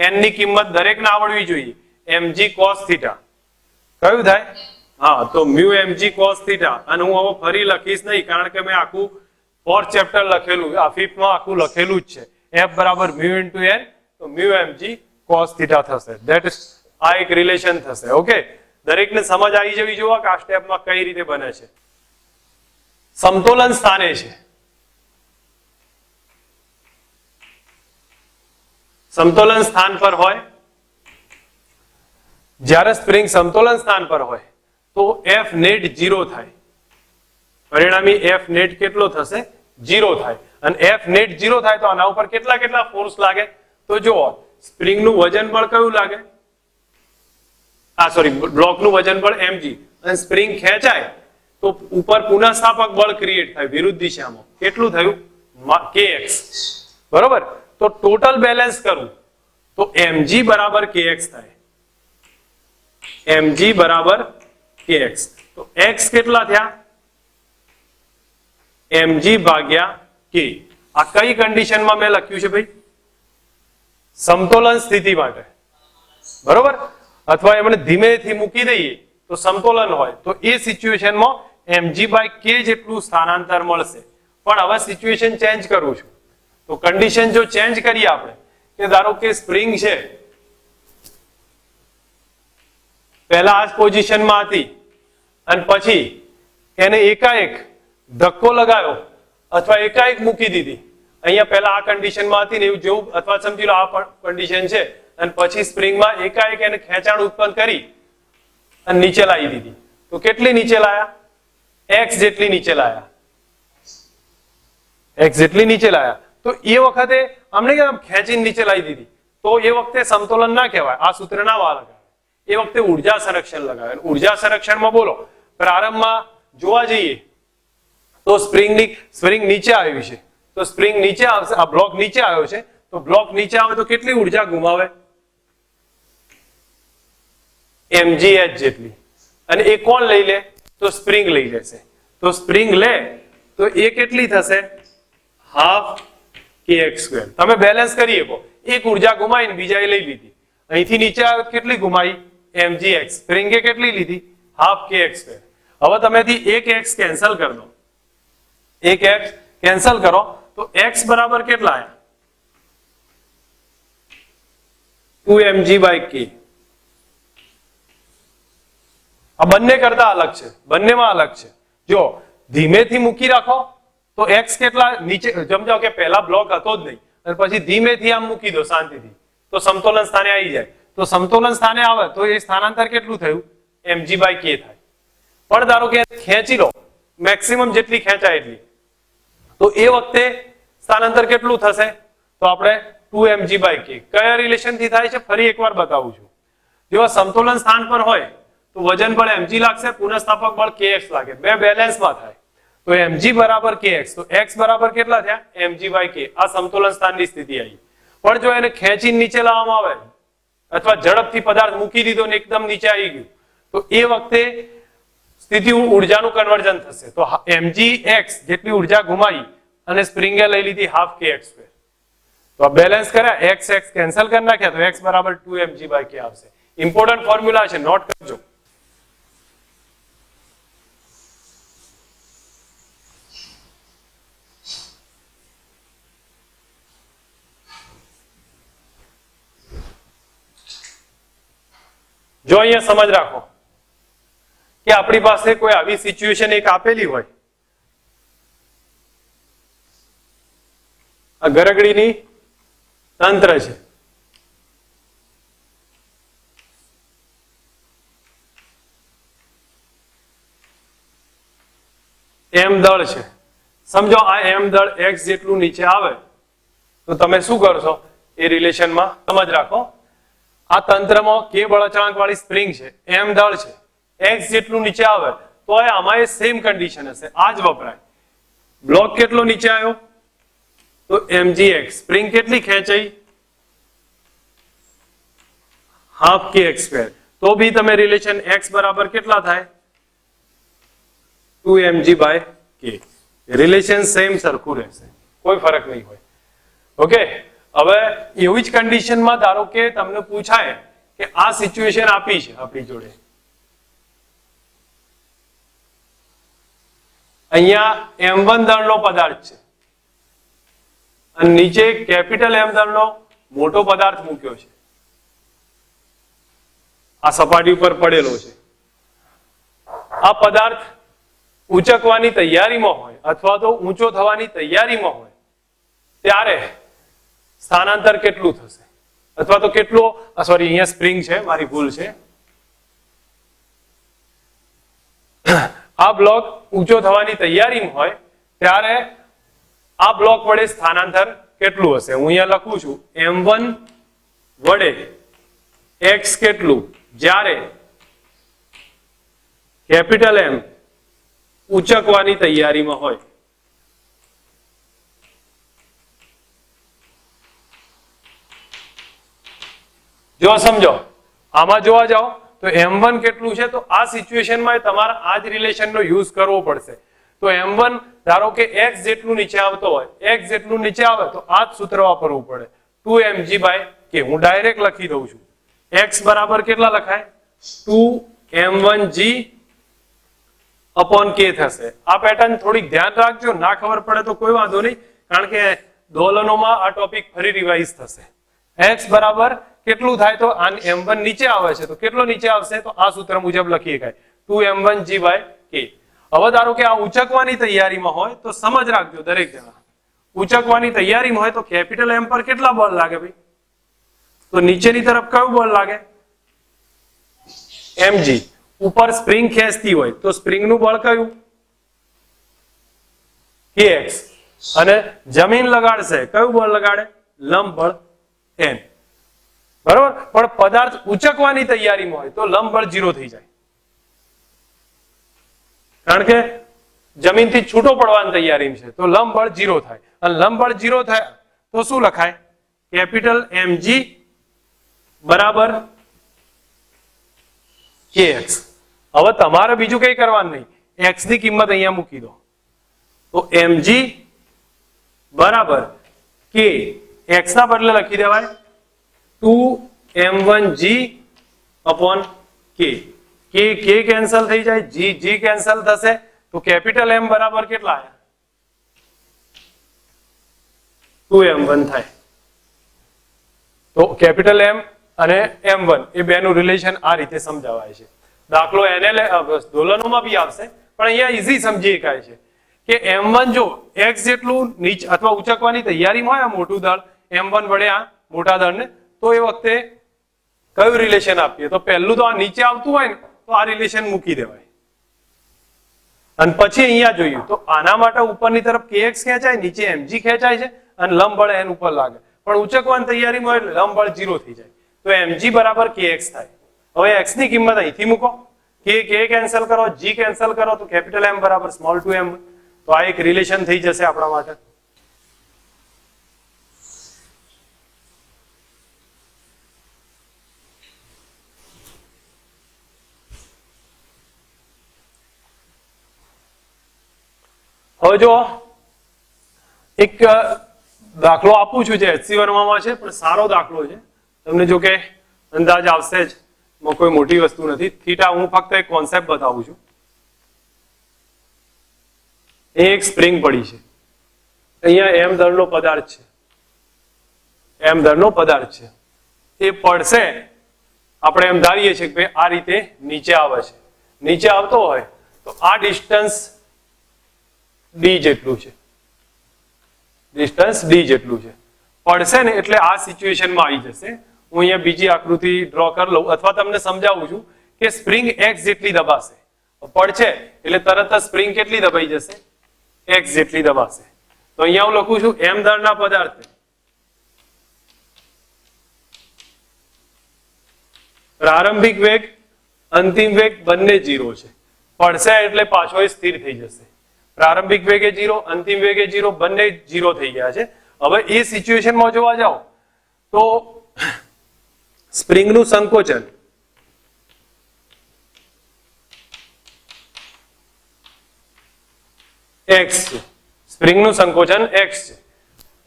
n ની કિંમત દરેકને આવડવી જોઈએ. mg cos થીટા કયું થાય? હા, તો મ્યુ mg cos થીટા. અને હું હવે ફરી લખીશ નહીં, કારણ કે મેં આખું 4th ચેપ્ટર લખેલું, આ 5th માં આખું લખેલું જ છે. f બરાબર મ્યુ ઇન્ટુ n, તો મ્યુ mg cos થીટા થશે. ધેટ ઇઝ આ એક રિલેશન થશે. ઓકે, દરેકને સમજ આવી જવી જોઈએ કે આ સ્ટેપમાં કઈ રીતે બને છે. સમતોલન સ્થાને છે. સમતોલન સ્થાન પર હોય, જ્યારે સ્પ્રિંગ સમતોલન સ્થાન પર હોય તો F નેટ 0 થાય. પરિણામી F નેટ કેટલો થશે? 0 થાય. અને F નેટ 0 થાય તો આના ઉપર કેટલા કેટલા ફોર્સ લાગે? તો જુઓ, સ્પ્રિંગનું વજન બળ કયું લાગે? બ્લોકનું વજન બળ mg, અને સ્પ્રિંગ ખેંચાય તો ઉપર પુનઃસ્થાપક બળ ક્રિએટ થાય વિરુદ્ધ દિશામાં. કેટલું થયું? kx. બરોબર. તો ટોટલ બેલેન્સ કરું તો mg બરાબર kx થાય. mg બરાબર kx. તો x કેટલા થયા? mg ભાગ્યા k. આ કઈ કન્ડિશનમાં મેં લખ્યું છે ભાઈ? સમતોલન સ્થિતિ માટે. બરોબર. અથવા એમને ધીમેથી મૂકી દઈએ તો સમતોલન હોય, તો એ સિચ્યુએશનમાં mg બાય k જેટલું સ્થાનાંતર મળશે. પણ હવે સિચ્યુએશન ચેન્જ કરું છું, તો કન્ડિશન જો ચેન્જ કરીએ આપણે, કે ધારો કે સ્પ્રિંગ છે પહેલા આ જ પોઝિશનમાં હતી અને પછી એને એકાએક ધક્કો લગાવ્યો અથવા એકાએક મૂકી દીધી. અહીંયા પહેલા આ કન્ડિશનમાં હતી ને એવું જેવું, અથવા સમજી લો આ કન્ડિશન છે અને પછી સ્પ્રિંગમાં એકાએક એને ખેંચાણ ઉત્પન્ન કરી અને નીચે લાવી દીધી. તો કેટલી નીચે લાયા? x જેટલી નીચે લાયા. x જેટલી નીચે લાયા. તો એ વખતે અમને કે ખેંચીને નીચે લાવી દીધી, તો એ વખતે સમતોલન ના કહેવાય. આ સૂત્ર ના લગાવે. એ વખતે ઉર્જા સંરક્ષણ લગાવે. ઉર્જા સંરક્ષણમાં બોલો, પ્રારંભમાં જોવા જઈએ તો સ્પ્રિંગ નીચે આવ્યું છે, તો સ્પ્રિંગ નીચે આવશે. આ બ્લોક નીચે આવ્યો છે, તો બ્લોક નીચે આવે તો કેટલી ઉર્જા ગુમાવે? mgh જેટલી. અને એ કોણ લઈ લે? તો સ્પ્રિંગ લઈ લેશે. તો સ્પ્રિંગ લે તો એ કેટલી થશે? Half kx square. તમે બેલેન્સ કરી શકો. એક ઉર્જા ગુમાવીને બીજાએ લઈ લીધી. અહીંથી નીચે આવે કેટલી ગુમાવી? mgx. સ્પ્રિંગે કેટલી લીધી? Half kx square. હવે તમેથી એક x કેન્સલ કરી દો. એક x કેન્સલ કરો તો x બરાબર કેટલા આયા? 2mg by k. આ બંને કરતા અલગ છે, બંનેમાં અલગ છે. જો ધીમેથી મૂકી રાખો તો x કેટલા નીચે, સમજાવો કે પહેલા બ્લોક હતો જ નહીં અને પછી ધીમેથી આમ મૂકી દો શાંતિથી, તો સમતોલન સ્થાને આવી જાય. તો સમતોલન સ્થાને આવે તો એ સ્થાનાંતર કેટલું થયું? mg બાય k થાય. પણ ધારો કે ખેંચી લો મેક્સિમમ જેટલી ખેંચાય એટલી, તો એ વખતે સ્થાનાંતર કેટલું થશે? તો આપણે 2mg બાય k. કયા રિલેશન થી થાય છે ફરી એકવાર બતાવું છું. જો સમતોલન સ્થાન પર હોય તો વજન બળ mg લાગશે, પુનઃસ્થાપક બળ kx લાગે, બે બેલેન્સમાં થાય. તો mg બરાબર kx, તો x બરાબર કેટલા થયા? mg by k. આ સમતોલન સ્થાનની સ્થિતિ આવી. પણ જો એને ખેંચીને નીચે લાવવામાં આવે અથવા ઝડપથી પદાર્થ મૂકી દીધો ને એકદમ નીચે આવી ગયું, તો એ વખતે સ્થિતિ ઉર્જાનું કન્વર્ઝન થશે. તો mgx જેટલી ઉર્જા ગુમાવી અને સ્પ્રિંગે લઈ લીધી હાફ kx². તો આ બેલેન્સ કર્યા, x x કેન્સલ કરી નાખ્યા, તો x બરાબર 2mg by k આવશે. ઇમ્પોર્ટન્ટ ફોર્મ્યુલા છે, નોટ કરજો. જો અહીંયા સમજ રાખો કે આપણી પાસે કોઈ આવી સિચ્યુએશન એક આપેલી હોય, આ ગરગડીની તંત્ર છે, એમ દળ છે. સમજો આ એમ દળ x જેટલું નીચે આવે તો તમે શું કરશો? એ રિલેશનમાં સમજ રાખો. આ તંત્રમાં k બળ અચળાંક વાળી સ્પ્રિંગ છે, એમ દળ છે, x જેટલું નીચે આવે તો આમાં સેમ કન્ડિશન હશે, આ જ વપરાય. બ્લોક કેટલો નીચે આવ્યો? તો mgx. સ્પ્રિંગ કેટલી ખેંચાઈ? Half kx². તો બી તમે રિલેશન x બરાબર કેટલા થાય? 2mg by k. Relation same સરખું રહેશે, કોઈ ફરક નહીં હોય. ઓકે, હવે એવી જ કન્ડિશનમાં ધારો કે તમને પૂછાય કે આ સિચ્યુએશન આપી છે આપણી જોડે, અહીંયા m1 દળનો પદાર્થ છે અને નીચે કેપિટલ M દળનો મોટો પદાર્થ મૂક્યો છે, આ સપાટી ઉપર પડેલો છે. આ પદાર્થ ઉંચકવાની તૈયારીમાં હોય અથવા તો ઊંચો થવાની તૈયારીમાં હોય ત્યારે સ્થાનાંતર કેટલું થશે? અથવા તો કેટલો, સોરી અહીંયા સ્પ્રિંગ છે, મારી ભૂલ છે. આ બ્લોક ઊંચો થવાની તૈયારીમાં હોય ત્યારે આ બ્લોક વડે સ્થાનાંતર કેટલું હશે? હું અહીંયા લખું છું m1 વડે x કેટલું, જ્યારે કેપિટલ M ઉંચકવાની તૈયારીમાં હોય. જો સમજો, આમાં જોવા જાઓ તો m1 કેટલું છે, તો આ સિચ્યુએશનમાં તમારે આ જ રિલેશનનો યુઝ કરવો પડશે. તો m1 ધારો કે x જેટલું નીચે આવતો હોય, x જેટલું નીચે આવે તો આ જ સૂત્ર વાપરવું પડે, 2mg by k. હું ડાયરેક્ટ લખી દઉં છું, x બરાબર કેટલા લખાય? 2m1g upon k થશે. આ પેટર્ન થોડીક ધ્યાન રાખજો, ના ખબર પડે તો કોઈ વાંધો નહીં, કારણ કે દોલનોમાં આ ટોપિક ફરી રિવાઇઝ થશે. x બરાબર કેટલું થાય? તો આ m1 નીચે આવે છે તો કેટલો નીચે આવશે? તો આ સૂત્ર મુજબ લખી શકાય, 2m1g by k. હવે ધારો કે આ ઉંચકવાની તૈયારીમાં હોય તો સમજ રાખજો દરેક જણા, ઉંચકવાની તૈયારીમાં હોય તો કેપિટલ M પર કેટલા બળ લાગે ભાઈ? તો નીચેની તરફ કયું બળ લાગે? mg. ઉપર સ્પ્રિંગ ખેંચતી હોય તો સ્પ્રિંગનું બળ કયું? kx. અને જમીન લગાડશે કયું બળ લગાડે? લંબ બળ n. બરોબર, પણ પદાર્થ ઉંચકવાની તૈયારીમાં હોય તો લંબ બળ 0 થઈ જાય, કારણ કે જમીનથી છૂટો પડવાની તૈયારી છે, તો લંબ બળ 0 થાય. અને લંબ બળ 0 થાય તો શું લખાય? કેપિટલ mg બરાબર kx. હવે તમારે બીજું કઈ કરવાનું નહીં, x ની કિંમત અહીંયા મૂકી દો, તો mg બરાબર k. x ના બદલે લખી દેવાય 2m1g upon k. k cancel થઈ જાય, g કેન્સલ થશે, તો કેપિટલ M બરાબર કેટલા આયા? 2m1 થાય. તો કેપિટલ M અને m1 એ બેનું રિલેશન આ રીતે સમજાવાય છે. દાખલો દોલનોમાં બી આવશે, પણ અહીંયા ઈઝી સમજી શકાય છે કે m1 જો x જેટલું નીચે અથવા ઉંચકવાની તૈયારીમાં હોય આ મોટું દળ m1 વડે આ મોટા દળને, તો એ વખતે કયું રિલેશન આપીએ? તો પહેલું તો આ નીચે આવતું હોય ને તો આ રિલેશન મૂકી દેવાય, અને પછી અહીંયા જોયું તો આના માટે ઉપરની તરફ kx ખેંચાય, નીચે mg ખેંચાય છે અને લંબ બળ n ઉપર લાગે, પણ ઉંચકવાની તૈયારીમાં હોય એટલે લંબ બળ 0 થઈ જાય, તો mg બરાબર kx થાય. હવે x ની કિંમત અહીંથી મૂકો, k કેન્સલ કરો, g કેન્સલ કરો, તો કેપિટલ M બરાબર સ્મોલ 2m1. તો આ એક રિલેશન થઈ જશે આપણા માટે. હવે જો એક દાખલો આપું છું જે HC વર્મામાં છે, પણ સારો દાખલો છે તમને, જો કે અંદાજ આવશે જ, કોઈ મોટી વસ્તુ નથી. થીટા હું ફક્ત એક કોન્સેપ્ટ બતાવું છું. એક સ્પ્રિંગ પડી છે, અહીંયા m દળનો પદાર્થ છે, m દળનો પદાર્થ છે. એ પડશે, આપણે એમ ધારીએ છીએ કે આ રીતે નીચે આવે છે. નીચે આવતો હોય તો આ ડિસ્ટન્સ d જેટલું છે, ડિસ્ટન્સ d જેટલું છે. પડશે ને એટલે આ સિચ્યુએશનમાં આવી જશે. હું અહીંયા બીજી આકૃતિ ડ્રો કરી લઉં, અથવા તમને સમજાવું છું કે સ્પ્રિંગ x જેટલી દબાશે. પડશે એટલે તરત જ સ્પ્રિંગ કેટલી દબાઈ જશે? x જેટલી દબાશે. તો અહીંયા હું લખું છું m દળના પદાર્થે પ્રારંભિક વેગ, અંતિમ વેગ બંને 0 છે. પડશે એટલે પાછો એ સ્થિર થઈ જશે. પ્રારંભિક વેગ એ 0, અંતિમ વેગ એ 0, બંને 0 થઈ ગયા છે. હવે એ સિચ્યુએશનમાં જોવા જાઓ તો સ્પ્રિંગનું સંકોચન x છે, સ્પ્રિંગનું સંકોચન x છે.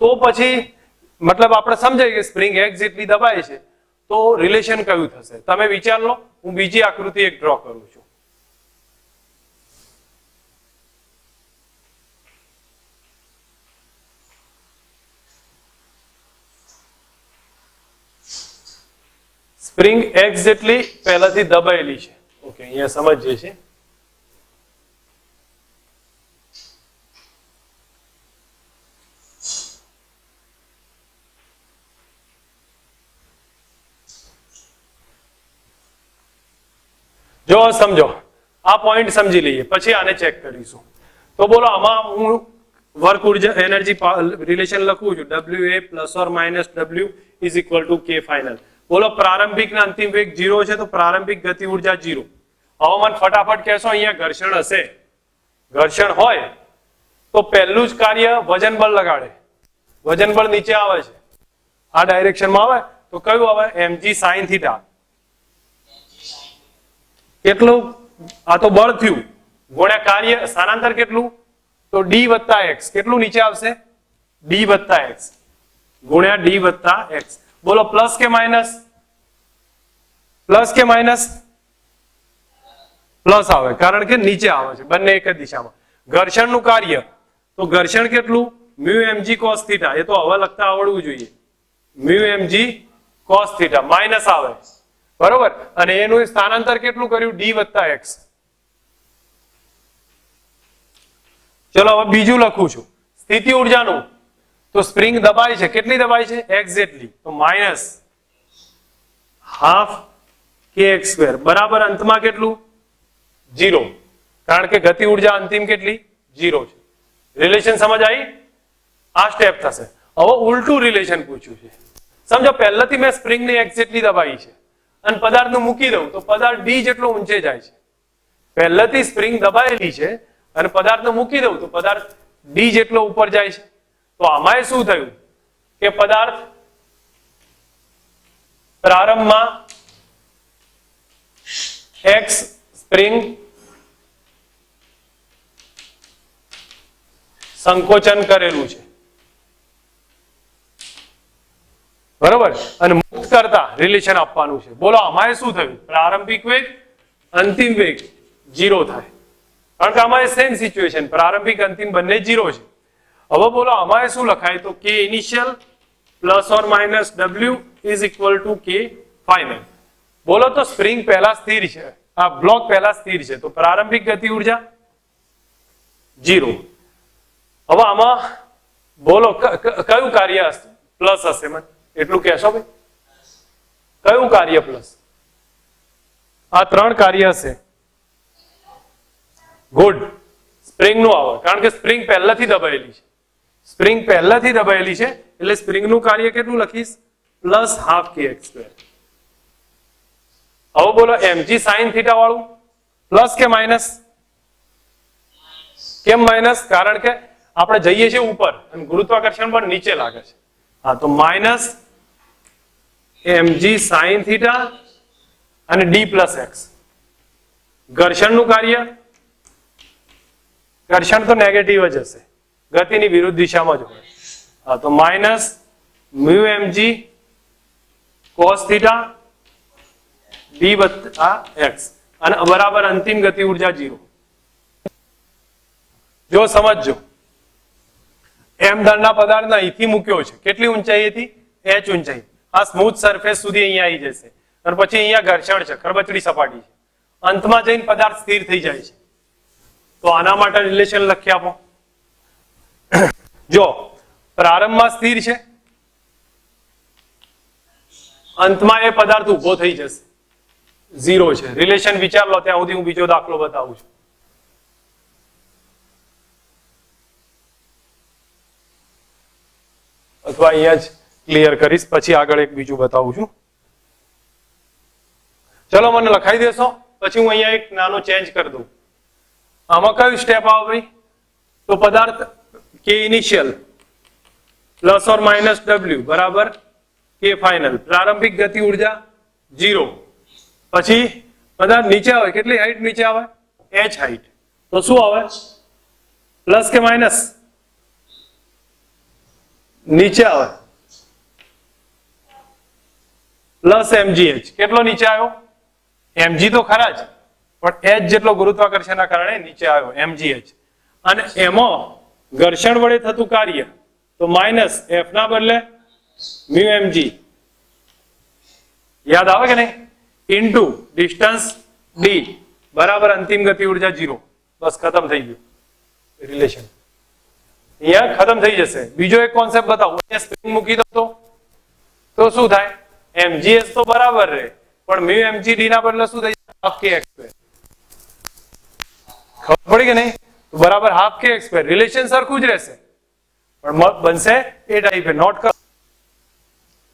તો પછી મતલબ આપણે સમજાય કે સ્પ્રિંગ x જેટલી દબાય છે, તો રિલેશન કયું થશે તમે વિચાર લો. હું બીજી આકૃતિ એક ડ્રો કરું છું. સ્પ્રિંગ x જેટલી પહેલાથી દબાયેલી છે. ઓકે, અહીંયા સમજીએ છીએ. જો સમજો, આ પોઈન્ટ સમજી લઈએ, પછી આને ચેક કરીશું. તો બોલો, આમાં હું વર્ક ઉર્જા એનર્જી રિલેશન લખું છું, WA plus or minus W is equal to K final. બોલો, પ્રારંભિક ને અંતિમ વેગ 0 છે, તો પ્રારંભિક ગતિ ઉર્જા 0. હવે મને ફટાફટ કહેશો અહીંયા ઘર્ષણ હશે. ઘર્ષણ હોય તો પહેલું જ કાર્ય વજન બળ લગાડે. વજન બળ નીચે આવે છે, આ ડાયરેક્શનમાં આવે તો કયું આવે? mg sin theta. કેટલું? આ તો બળ થયું, ગુણ્યા કાર્ય સ્થાનાંતર કેટલું? તો d વત્તા x. કેટલું નીચે આવશે? d વત્તા x ગુણ્યા d વત્તા x. બોલો, પ્લસ કે માઇનસ? પ્લસ કે માઇનસ? પ્લસ આવે, કારણ કે નીચે આવે છે, બંને એક જ દિશામાં. ઘર્ષણનું કાર્ય તો ઘર્ષણ કેટલું? Mu mg cos theta. એ તો હવે લખતા આવડવું જોઈએ. Mu mg cos theta minus આવે, બરોબર. અને એનું સ્થાનાંતર કેટલું કર્યું? d વત્તા x. ચલો હવે બીજું લખું છું, સ્થિતિ ઉર્જાનું. તો સ્પ્રિંગ દબાય છે, કેટલી દબાય છે? x જેટલી. તો માઇનસ હાફ kx સ્ક્વેર બરાબર અંતમાં કેટલું? 0, કારણ કે ગતિ ઉર્જા અંતિમ કેટલી? 0 છે. રિલેશન સમજ આવી? આ સ્ટેપ થશે. હવે ઉલટું રિલેશન પૂછ્યું છે. સમજો, પહેલાથી મેં સ્પ્રિંગને x જેટલી દબાઈ છે અને પદાર્થનું મૂકી દઉં તો પદાર્થ d જેટલો ઊંચે જાય છે. પહેલાથી સ્પ્રિંગ દબાયેલી છે અને પદાર્થને મૂકી દઉં તો પદાર્થ d જેટલો ઉપર જાય છે. તો આમાં શું થયું કે પદાર્થ પ્રારંભમાં x સ્પ્રિંગ સંકોચન કરેલું છે, બરોબર, અને મુક્ત કરતા રિલેશન આપવાનું છે. બોલો, આમાં શું થયું? પ્રારંભિક વેગ, અંતિમ વેગ 0 થાય, કારણ કે આમાં સેમ સિચ્યુએશન, પ્રારંભિક અંતિમ બંને 0 છે. હવે બોલો, આમાં શું લખાય? તો K initial plus or minus W is equal to K final. બોલો, તો સ્પ્રિંગ પહેલા સ્થિર છે, આ બ્લોક પહેલા સ્થિર છે, તો પ્રારંભિક ગતિ ઉર્જા 0. હવે આમાં બોલો કયું કાર્ય પ્લસ હશે? મને એટલું કહેશો ભાઈ, કયું કાર્ય પ્લસ? આ 3 કાર્ય હશે. ગુડ, સ્પ્રિંગ નું આવે, કારણ કે સ્પ્રિંગ પહેલાથી દબાયેલી છે. સ્પ્રિંગ પહેલાથી દબાયેલી છે એટલે સ્પ્રિંગ નું કાર્ય કેટલું લખીશ? Plus half kx square. હવે બોલો, mg sin થીટા વાળું પ્લસ કે માઇનસ? કેમ માઇનસ? કારણ કે આપણે જઈએ છીએ ઉપર અને ગુરુત્વાકર્ષણ બળ નીચે લાગે છે. હા, તો માઇનસ mg sin થીટા અને d પ્લસ એક્સ. ઘર્ષણનું કાર્ય, ઘર્ષણ તો નેગેટિવ જ હશે, ગતિની વિરુદ્ધ દિશામાં જ હોય. હા, તો minus mu mg cos theta d વત્તા એક્સ અને બરાબર અંતિમ ગતિ ઉર્જા 0. જો સમજજો, એમ દળના પદાર્થને અહીંથી મૂક્યો છે, કેટલી ઊંચાઈથી? h ઊંચાઈ. આ સ્મૂથ સરફેસ સુધી અહીંયા આવી જશે અને પછી અહીંયા ઘર્ષણ છે, ખરબચડી સપાટી છે, અંતમાં જઈને પદાર્થ સ્થિર થઈ જાય છે. તો આના માટે રિલેશન લખી આપો. જો પ્રારંભમાં સ્થિર છે, અંતમાં એ પદાર્થ ઉભો થઈ જશે, 0 છે. રિલેશન વિચાર લો, ત્યાં સુધી હું બીજો દાખલો બતાવું છું. અથવા અહીંયા જ ક્લિયર કરીશ, પછી આગળ એક બીજું બતાવું છું. ચલો મને લખાઈ દેશો, પછી હું અહીંયા એક નાનો ચેન્જ કરી દઉં. આમાં કયું સ્ટેપ આવે ભાઈ? તો પદાર્થ કે initial plus or minus w બરાબર કે ફાઇનલ. પ્રારંભિક ગતિ ઉર્જા 0. પછી પદાર્થ નીચે આવે, કેટલી હાઈટ નીચે આવે? h height. તો શું આવે? પ્લસ કે માઇનસ? નીચે આવે પ્લસ mgh. કેટલો નીચે આવ્યો? mg તો ખરા જ, પણ h જેટલો ગુરુત્વાકર્ષણના કારણે નીચે આવ્યો mgh. અને એમાં ઘર્ષણ વડે થતું કાર્ય તો માઇનસ f ના બદલે મ્યુ mg. યાદ આવે કે નહીં? ઇન્ટુ ડિસ્ટન્સ d બરાબર અંતિમ ગતિ ઉર્જા 0. બસ ખતમ થઈ ગયું રિલેશન, અહીંયા ખતમ થઈ જશે. બીજો એક કોન્સેપ્ટ બતાવો. અહીંયા સ્પ્રિંગ મૂકી દો તો શું થાય? mgh તો બરાબર રહે, પણ મ્યુ mgd ના બદલે શું થઈ જાય? હાફ કે એક્સ સ્ક્વેર. ખબર પડી કે નહીં? બરાબર હાફ કે એક્સ સ્ક્વેર. રિલેશન સરખું જ રહેશે, પણ બનશે એ ટાઈપે. નોટ કરો.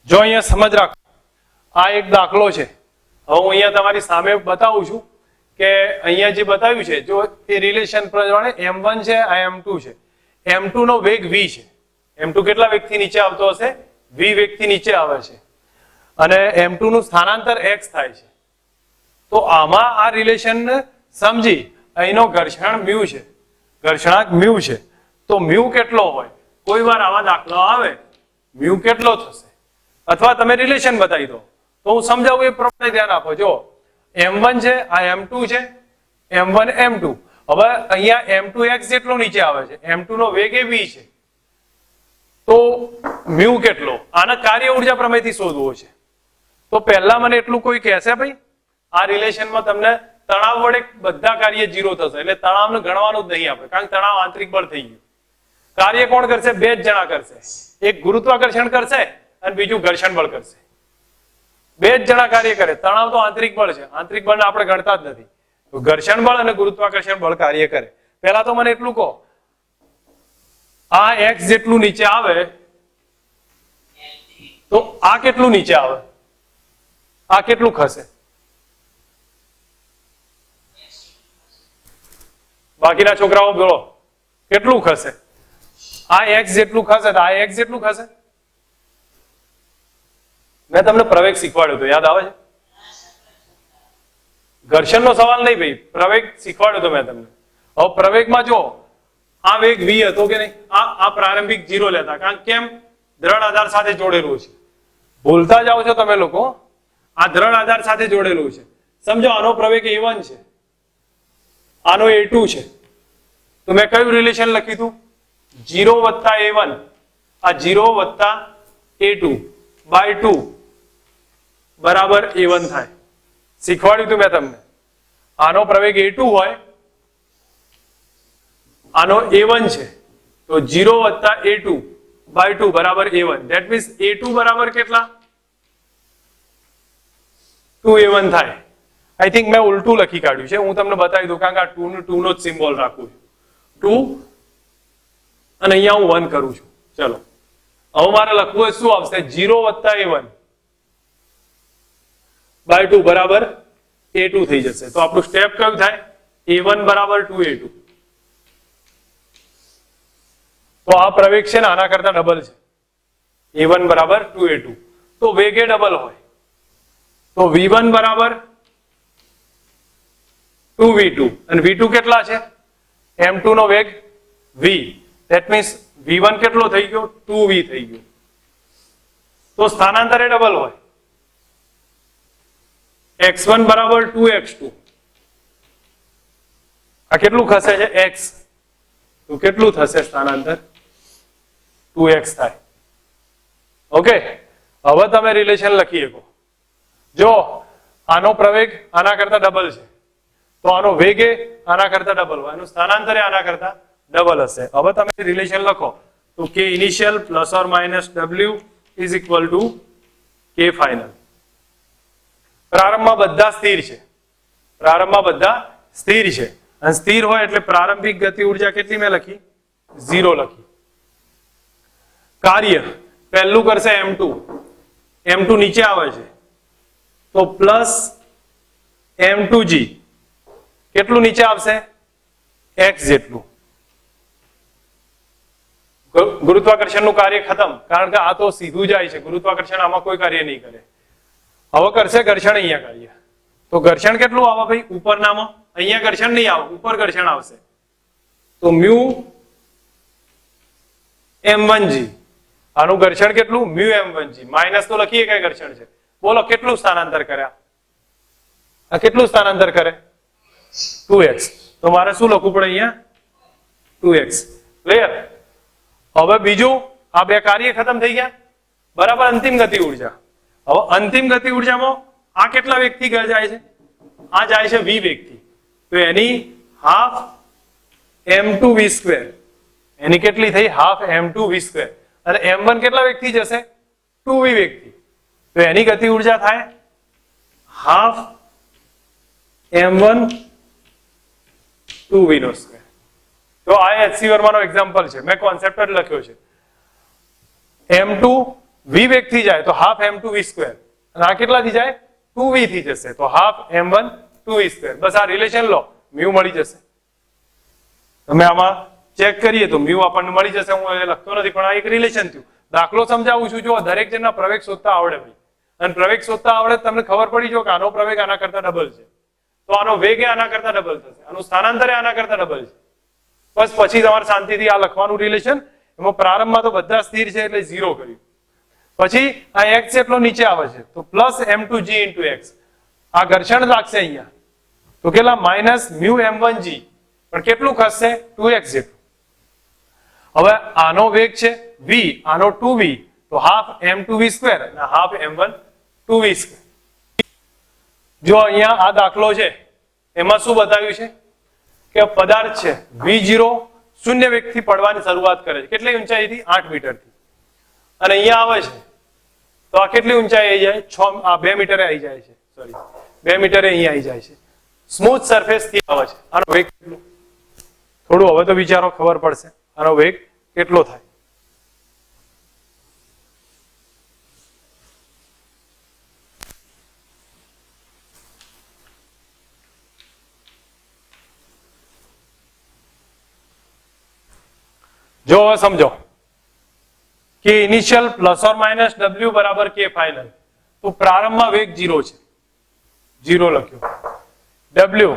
જો અહીંયા સમજ રાખો, આ એક દાખલો છે. હવે હું અહીંયા તમારી સામે બતાવું છું કે અહીંયા જે બતાવ્યું છે, જો એ રિલેશન પ્રમાણે m1 છે, આ m2 છે. m2 નો વેગ v છે. m2 કેટલા વેગથી નીચે આવતો હશે? v વેગથી નીચે આવે છે. અને m2 નું સ્થાનાંતર x થાય છે. તો આમાં આ રિલેશન સમજી, અહીંનો ઘર્ષણ મ્યુ છે, ઘર્ષણાંક મ્યુ છે. તો મ્યુ કેટલો હોય? કોઈ વાર આવા દાખલા આવે, મ્યુ કેટલો થશે? અથવા તમે રિલેશન બતાવી દો તો હું સમજાવું એ પ્રમાણે ધ્યાન આપો. જો m1 છે, આ m2 છે, m1 m2. હવે અહીંયા m2 x જેટલો નીચે આવે છે, m2 નો વેગ એ v છે. તો મ્યુ કેટલો? આના કાર્ય ઉર્જા પ્રમેયથી શોધવો છે. તો પહેલા મને એટલું કોઈ કહેશે ભાઈ, આ રિલેશનમાં તમને તણાવ વડે બધા કાર્ય 0 થશે, એટલે તણાવને ગણવાનું જ નહીં આપણે, કારણ કે તણાવ આંતરિક બળ થઈ ગયું. કાર્ય કોણ કરશે? બે જ જણા કરશે. એક ગુરુત્વાકર્ષણ કરશે અને બીજું ઘર્ષણ બળ કરશે. બે જ જણા કાર્ય કરે. તણાવ તો આંતરિક બળ છે, આંતરિક બળને આપણે ગણતા જ નથી. તો ઘર્ષણ બળ અને ગુરુત્વાકર્ષણ બળ કાર્ય કરે. પહેલા તો મને એટલું કહો, આ x જેટલું નીચે આવે તો આ કેટલું નીચે આવે? આ કેટલું ખસે? બાકીના છોકરાઓ બોલો, કેટલું ખસે? આ x જેટલું ખસે તો આ x જેટલું ખસે. મેં તમને પ્રવેગ શીખવાડ્યો હતો, યાદ આવે છે? ઘર્ષણનો સવાલ નહીં ભાઈ, પ્રવેગ શીખવાડ્યો હતો મેં તમને. હવે પ્રવેગમાં જો આ વેગ v હતો કે નહીં, આ પ્રારંભિક 0 લેતા, કારણ કેમ? દ્રઢ આધાર સાથે જોડેલું છે. ભૂલતા જાઓ છો તમે લોકો, આ દ્રઢ આધાર સાથે જોડેલું છે. સમજો આનો પ્રવેગ a1 છે, આનો a2 છે. તો મેં કયું રિલેશન લખ્યું હતું? 0 વત્તા a1, આ 0 વત્તા a2 બાય 2 બરાબર a1 થાય. શીખવાડ્યું હતું મેં તમને. આનો પ્રવેગ a2 હોય, આનો a1 છે, તો 0 વત્તા a2 બાય 2 બરાબર a1. ધેટ મીન્સ a2 બરાબર કેટલા? 2a1 થાય. આઈ થિંક મેં ઉલટું લખી કાઢ્યું છે, હું તમને બતાવી દઉં, કારણ કે આ 2 નો જ સિમ્બોલ રાખું છું. 2 અને અહીંયા હું 1 કરું છું. ચલો હવે મારે લખવું હોય શું આવશે? 0 વત્તા a1 બાય 2 બરાબર a2 થઈ જશે. તો આપણું સ્ટેપ કયું થાય? a1 બરાબર 2a2. તો આ પ્રવેગ છે ને આના કરતા ડબલ છે, a1 બરાબર 2a2, તો વેગે ડબલ હોય તો v1 બરાબર 2v2 અને v2 કેટલા છે, m2 નો વેગ v, ધેટ મીન્સ v1 કેટલો થઈ ગયો 2v થઈ ગયો, તો સ્થાનાંતર એ ડબલ હોય, x1 બરાબર 2x2, આ કેટલું ખસે છે x, તો કેટલું થશે સ્થાનાંતર 2x થાય. ઓકે, હવે તમે રિલેશન લખી શકો, જો આનો પ્રવેગ આના કરતા ડબલ છે તો આનો વેગ એ આના કરતા ડબલ હોય, આનું સ્થાનાંતર એ આના કરતા ડબલ હશે. હવે તમે રિલેશન લખો તો k initial plus or minus w is equal to k final. પ્રારંભમાં બધા સ્થિર છે, પ્રારંભમાં બધા સ્થિર છે, અને સ્થિર હોય એટલે પ્રારંભિક ગતિ ઉર્જા કેટલી મેં લખી 0 લખી. કાર્ય પહેલું કરશે m2, m2 નીચે આવે છે તો પ્લસ m2g, કેટલું નીચે આવશે x જેટલું. ગુરુત્વાકર્ષણનું કાર્ય ખતમ, કારણ કે આ તો સીધું જાય છે, ગુરુત્વાકર્ષણ આમાં કોઈ કાર્ય નહીં કરે. હવે કરશે ઘર્ષણ અહીંયા કાર્ય, તો ઘર્ષણ કેટલું આવે ભાઈ ઉપરનામાં, અહીંયા ઘર્ષણ નહીં આવે, ઉપર ઘર્ષણ આવશે, તો મ્યુ m1g, આનું ઘર્ષણ કેટલું મ્યુ m1g, માઇનસ તો લખીએ કઈ ઘર્ષણ છે, બોલો કેટલું સ્થાનાંતર કર્યા, આ કેટલું સ્થાનાંતર કરે 2x, તો મારે શું લખવું પડે અહીંયા 2x. ક્લિયર? હવે બીજું, આ બે કાર્ય ખતમ થઈ ગયા બરાબર. અંતિમ ગતિ ઉર્જા, હવે અંતિમ ગતિ ઉર્જામાં આ કેટલા વેગથી જાય છે, આ જાય છે v વેગથી, તો એની હાફ m2v², એની કેટલી થઈ હાફ m2v², અને m1 કેટલા વેગથી જશે 2v વેગથી, તો એની ગતિ ઉર્જા થાય હાફ m1 2v². તો આ HC વર્માનો એક્ઝામ્પલ છે, મેં કોન્સેપ્ટ જ લખ્યો છે. m2 v વેગથી જાય તો હાફ m2v², અને આ કેટલાથી જાય 2v થી જશે તો હાફ m1 2v². બસ આ રિલેશન લો, મ્યુ મળી જશે. તમે આમાં ચેક કરીએ તો મ્યુ આપણને મળી જશે, હું એ લખતો નથી પણ આ એક રિલેશન થયું. દાખલો સમજાવું છું, જો દરેક જણના પ્રવેગ શોધતા આવડે ભાઈ, અને પ્રવેગ શોધતા આવડે તમને ખબર પડી જો કે આનો પ્રવેગ આના કરતા ડબલ છે, તો આનો વેગ આના કરતા ડબલ થશે, આનું સ્થાનાંતર આના કરતા ડબલ છે. બસ પછી તમારે શાંતિથી આ લખવાનું રિલેશન. એમાં પ્રારંભમાં તો બધા સ્થિર છે એટલે 0 કર્યું, પછી આ x જેટલો નીચે આવે છે તો પ્લસ m2g ઇન્ટુ x, આ ઘર્ષણ લાગશે અહીંયા તો કેટલા માઇનસ મ્યુ m1g, પણ કેટલું ખસશે 2x જેટલું. હવે આનો વેગ છે v, આનો 2v, તો હાફ m2v² અને હાફ m1 2v². જો અહીંયા આ દાખલો છે એમાં શું બતાવ્યું છે કે પદાર્થ છે v0 શૂન્ય વેગથી પડવાની શરૂઆત કરે છે, કેટલી ઊંચાઈથી 8 મીટરથી, અને અહીંયા આવે છે તો આ કેટલી ઊંચાઈ આવી જાય 2 મીટરે આવી જાય છે, સોરી 2 મીટરે અહીંયા આવી જાય છે, સ્મૂથ સરફેસ થી આવે છે. આનો વેગ કેટલો, થોડું હવે તો વિચારો ખબર પડશે આનો વેગ કેટલો થાય. જો હવે સમજો કે initial plus or minus w બરાબર k ફાઇનલ, તો પ્રારંભમાં વેગ 0 છે, 0 લખ્યો, w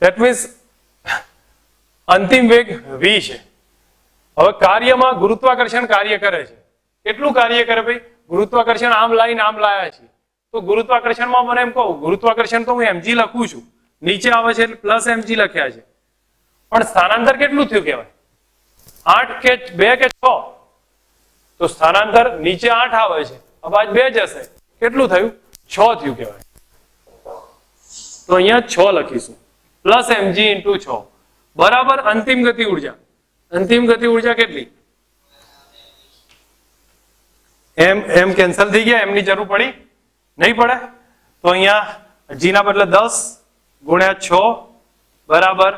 ધેટ મીન્સ અંતિમ વેગ v છે. હવે કાર્યમાં ગુરુત્વાકર્ષણ કાર્ય કરે છે, કેટલું કાર્ય કરે ભાઈ, ગુરુત્વાકર્ષણ આમ લાઈન આમ લાયા છે, તો ગુરુત્વાકર્ષણમાં મને એમ કહું ગુરુત્વાકર્ષણ તો હું mg લખું છું, નીચે આવે છે એટલે પ્લસ mg લખ્યા છે, પણ સ્થાનાંતર કેટલું થયું કહેવાય 8 કે 2 કે 6, તો સ્થાનાંતર નીચે 8 આવે છે, અબાજ 2 જશે, કેટલું થયું 6 થયું કહેવાય. તો અહીંયા 6 લખીશું પ્લસ mg ઇન્ટુ 6 બરાબર અંતિમ ગતિ ઉર્જા. અંતિમ ગતિ ઉર્જા કેટલી, એમ કેન્સલ થઈ ગયા, એમની જરૂર પડી નહીં પડે, તો અહીંયા g ના બદલે 10 ગુણ્યા 6 બરાબર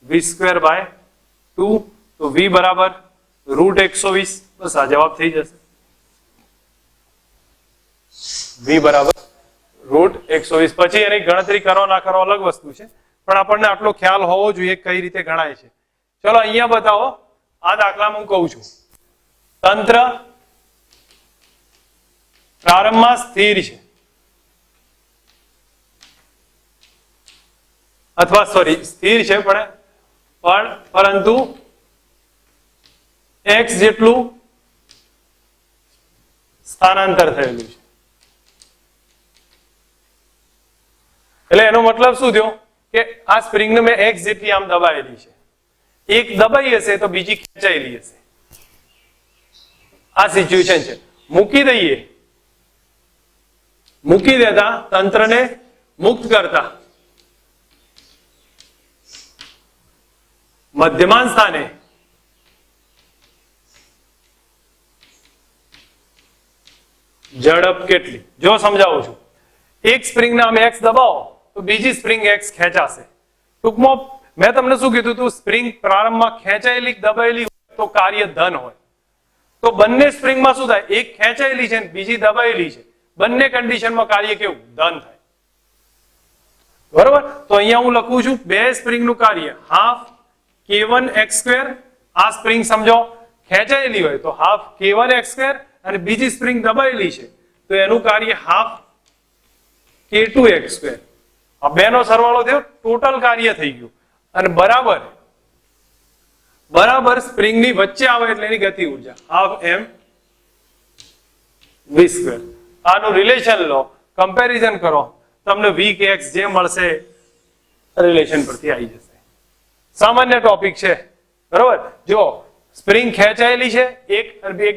v²/2, તો v બરાબર √120. બસ આ જવાબ થઈ જશે, v બરાબર √120. પછી એની ગણતરી કરો ના કરો અલગ વસ્તુ છે, પણ આપણને આટલો ખ્યાલ હોવો જોઈએ કઈ રીતે ગણાય છે. ચલો અહીંયા બતાવો, આ દાખલામાં હું કહું છું તંત્ર પ્રારંભમાં સ્થિર છે અથવા સોરી સ્થિર છે પરંતુ x જેટલું સ્થાનાંતર થયેલું છે. એટલે એનો મતલબ શું થયો કે આ સ્પ્રિંગને મેં x જેટલી આમ દબાયેલી છે, એક દબાઈ હશે તો બીજી ખેંચાયેલી હશે. આ સિચ્યુએશન છે. મૂકી દેતા તંત્રને મુક્ત કરતા મધ્યમાન સ્થાને ઝડપ કેટલી? જો સમજાવું છું, એક સ્પ્રિંગ ના x દબાવો તો બીજી સ્પ્રિંગ x ખેંચાશે. ટૂંકમાં મેં તમને શું કીધું હતું, સ્પ્રિંગ પ્રારંભમાં ખેંચાયેલી દબાયેલી હોય તો કાર્ય ધન હોય. તો બંને સ્પ્રિંગમાં શું થાય, એક ખેંચાયેલી છે બીજી દબાયેલી છે, બંને કન્ડિશનમાં કાર્ય કેવું ધન થાય. બરોબર? તો અહીંયા હું લખું છું બે સ્પ્રિંગનું કાર્ય હાફ k1x². આ સ્પ્રિંગ સમજો ખેંચાયેલી હોય તો હાફ k1x² અને બીજી સ્પ્રિંગ દબાયેલી છે તો એનું કાર્ય હાફ k2x². આ બેનો સરવાળો થયો, ટોટલ કાર્ય થઈ ગયું. અને બરાબર સ્પ્રિંગની વચ્ચે આવે એટલે એની ગતિ ઉર્જા હાફ mv². આનું રિલેશન લો, કમ્પેરિઝન કરો, તમને v કે x જે મળશે રિલેશન પરથી આવી જશે. સામાન્ય ટોપિક છે. બરોબર? જો સ્પ્રિંગ ખેંચાયેલી છે એક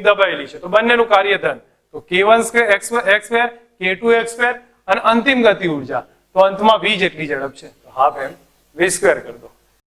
દબાયેલી છે તો બંનેનું કાર્ય ધન, તો k1x², k2x² અને અંતિમ ગતિ ઉર્જા તો અંતમાં v જેટલી ઝડપ છે તો હાફ mv² કરી દો.